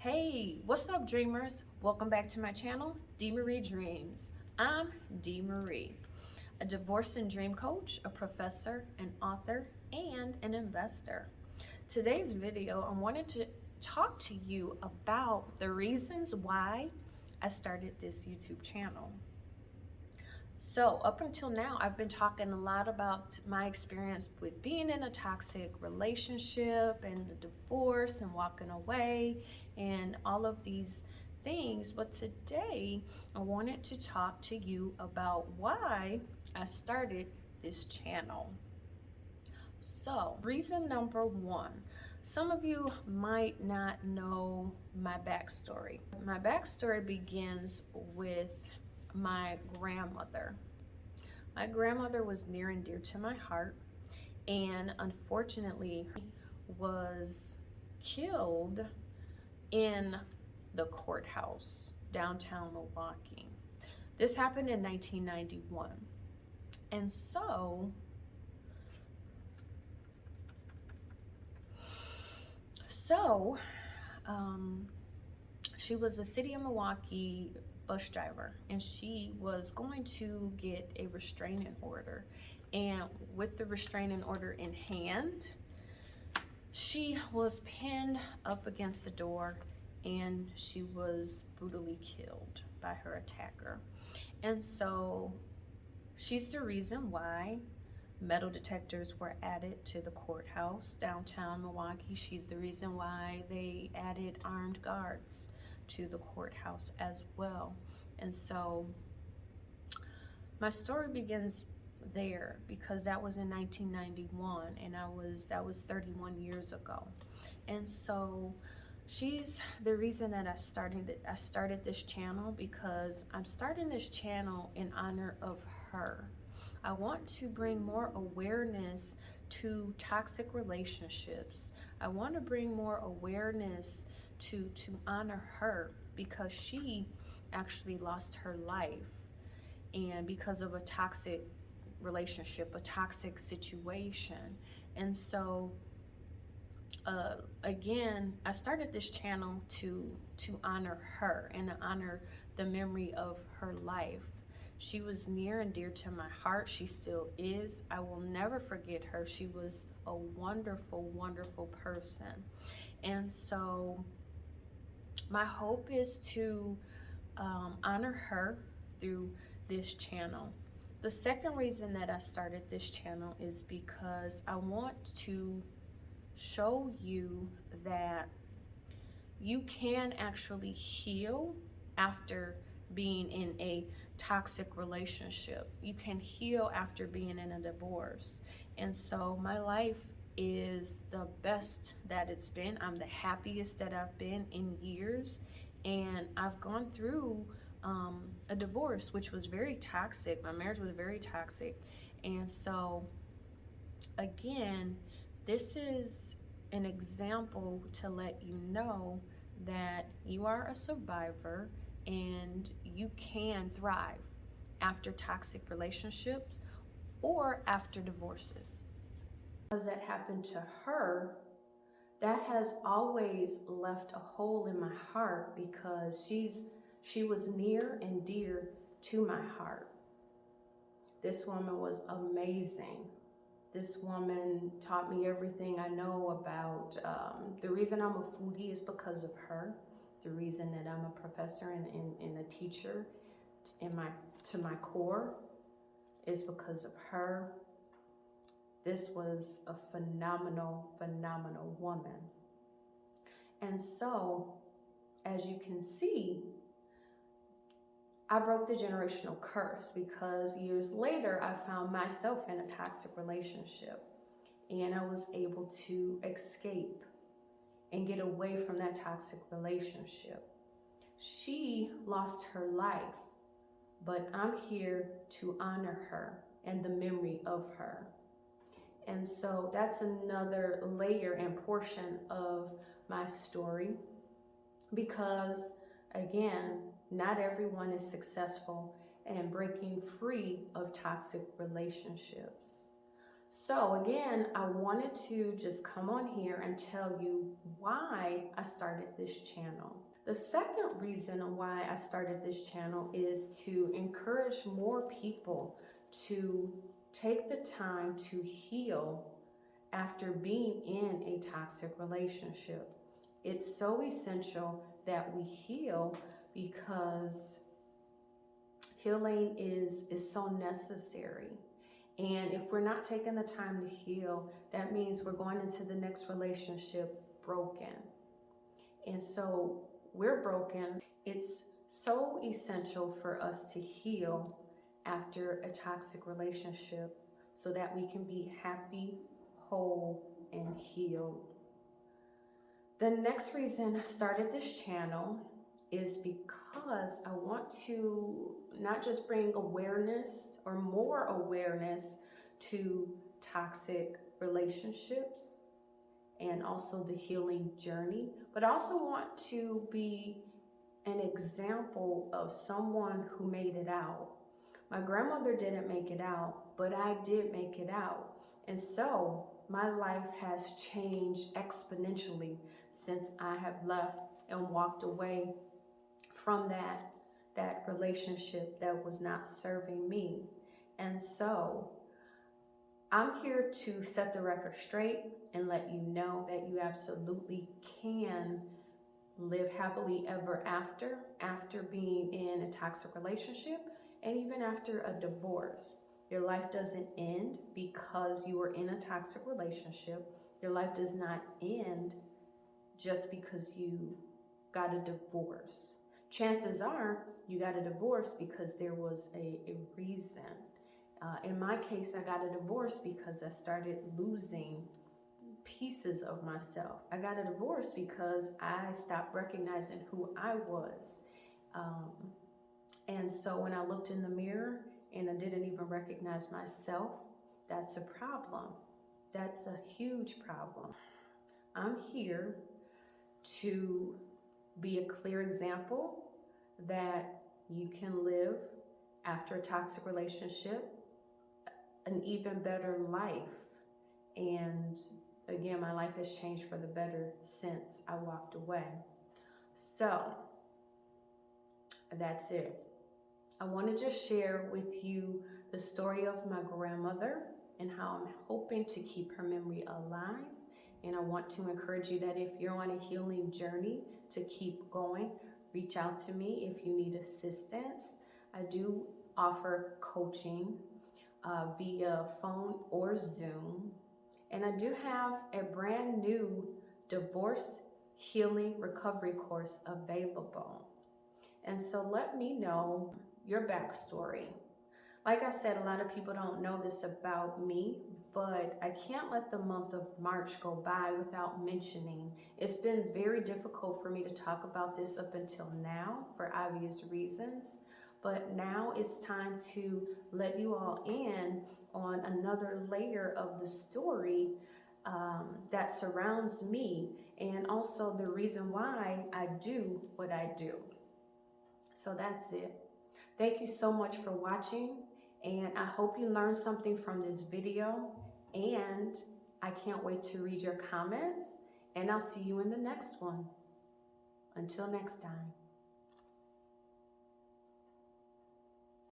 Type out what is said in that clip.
Hey, what's up, dreamers? Welcome back to my channel, D. Marie Dreams. I'm D. Marie, a divorce and dream coach, a professor, an author, and an investor. Today's video, I wanted to talk to you about the reasons why I started this YouTube channel. So up until now, I've been talking a lot about my experience with being in a toxic relationship and the divorce and walking away and all of these things. But today, I wanted to talk to you about why I started this channel. So, reason number one, some of you might not know my backstory. My backstory begins with my grandmother. My grandmother was near and dear to my heart, and unfortunately was killed in the courthouse downtown Milwaukee. This happened in 1991. And she was a city of Milwaukee bus driver, and she was going to get a restraining order. And with the restraining order in hand, she was pinned up against the door and she was brutally killed by her attacker. And so she's the reason why metal detectors were added to the courthouse downtown Milwaukee. She's the reason why they added armed guards to the courthouse as well. And so my story begins there because that was in 1991, and that was 31 years ago. And so she's the reason that I started this channel, because I'm starting this channel in honor of her. I want to bring more awareness to toxic relationships. I want to bring more awareness to honor her, because she actually lost her life, and because of a toxic relationship, a toxic situation. And so again, I started this channel to honor her and to honor the memory of her life. She was near and dear to my heart. She still is. I will never forget her. She was a wonderful, wonderful person. And so my hope is to honor her through this channel. The second reason that I started this channel is because I want to show you that you can actually heal after being in a toxic relationship. You can heal after being in a divorce. And so my life is the best that it's been. I'm the happiest that I've been in years. And I've gone through a divorce, which was very toxic. My marriage was very toxic. And so again, this is an example to let you know that you are a survivor and you can thrive after toxic relationships or after divorces. Because that happened to her, that has always left a hole in my heart, because she was near and dear to my heart. This woman was amazing. This woman taught me everything I know about. The reason I'm a foodie is because of her. The reason that I'm a professor and a teacher to my core is because of her. This was a phenomenal, phenomenal woman. And so, as you can see, I broke the generational curse, because years later, I found myself in a toxic relationship, and I was able to escape and get away from that toxic relationship. She lost her life, but I'm here to honor her and the memory of her. And so that's another layer and portion of my story, because again, not everyone is successful in breaking free of toxic relationships. So again, I wanted to just come on here and tell you why I started this channel. The second reason why I started this channel is to encourage more people to take the time to heal after being in a toxic relationship. It's so essential that we heal because healing is so necessary. And if we're not taking the time to heal, that means we're going into the next relationship broken. And so we're broken. It's so essential for us to heal after a toxic relationship so that we can be happy, whole, and healed. The next reason I started this channel is because I want to not just bring awareness or more awareness to toxic relationships and also the healing journey, but I also want to be an example of someone who made it out. My grandmother didn't make it out, but I did make it out. And so my life has changed exponentially since I have left and walked away from that relationship that was not serving me. And so I'm here to set the record straight and let you know that you absolutely can live happily ever after being in a toxic relationship and even after a divorce. Your life doesn't end because you were in a toxic relationship. Your life does not end just because you got a divorce. Chances are you got a divorce because there was a reason. In my case, I got a divorce because I started losing pieces of myself. I got a divorce because I stopped recognizing who I was. And so when I looked in the mirror and I didn't even recognize myself, that's a problem. That's a huge problem. I'm here to be a clear example that you can live after a toxic relationship an even better life. And again, my life has changed for the better since I walked away. So that's it. I want to just share with you the story of my grandmother and how I'm hoping to keep her memory alive. And I want to encourage you that if you're on a healing journey, to keep going. Reach out to me if you need assistance. I do offer coaching via phone or Zoom. And I do have a brand new divorce healing recovery course available. And so let me know your backstory. Like I said, a lot of people don't know this about me, but I can't let the month of March go by without mentioning. It's been very difficult for me to talk about this up until now for obvious reasons. But now it's time to let you all in on another layer of the story that surrounds me and also the reason why I do what I do. So that's it. Thank you so much for watching, and I hope you learned something from this video, and I can't wait to read your comments, and I'll see you in the next one. Until next time.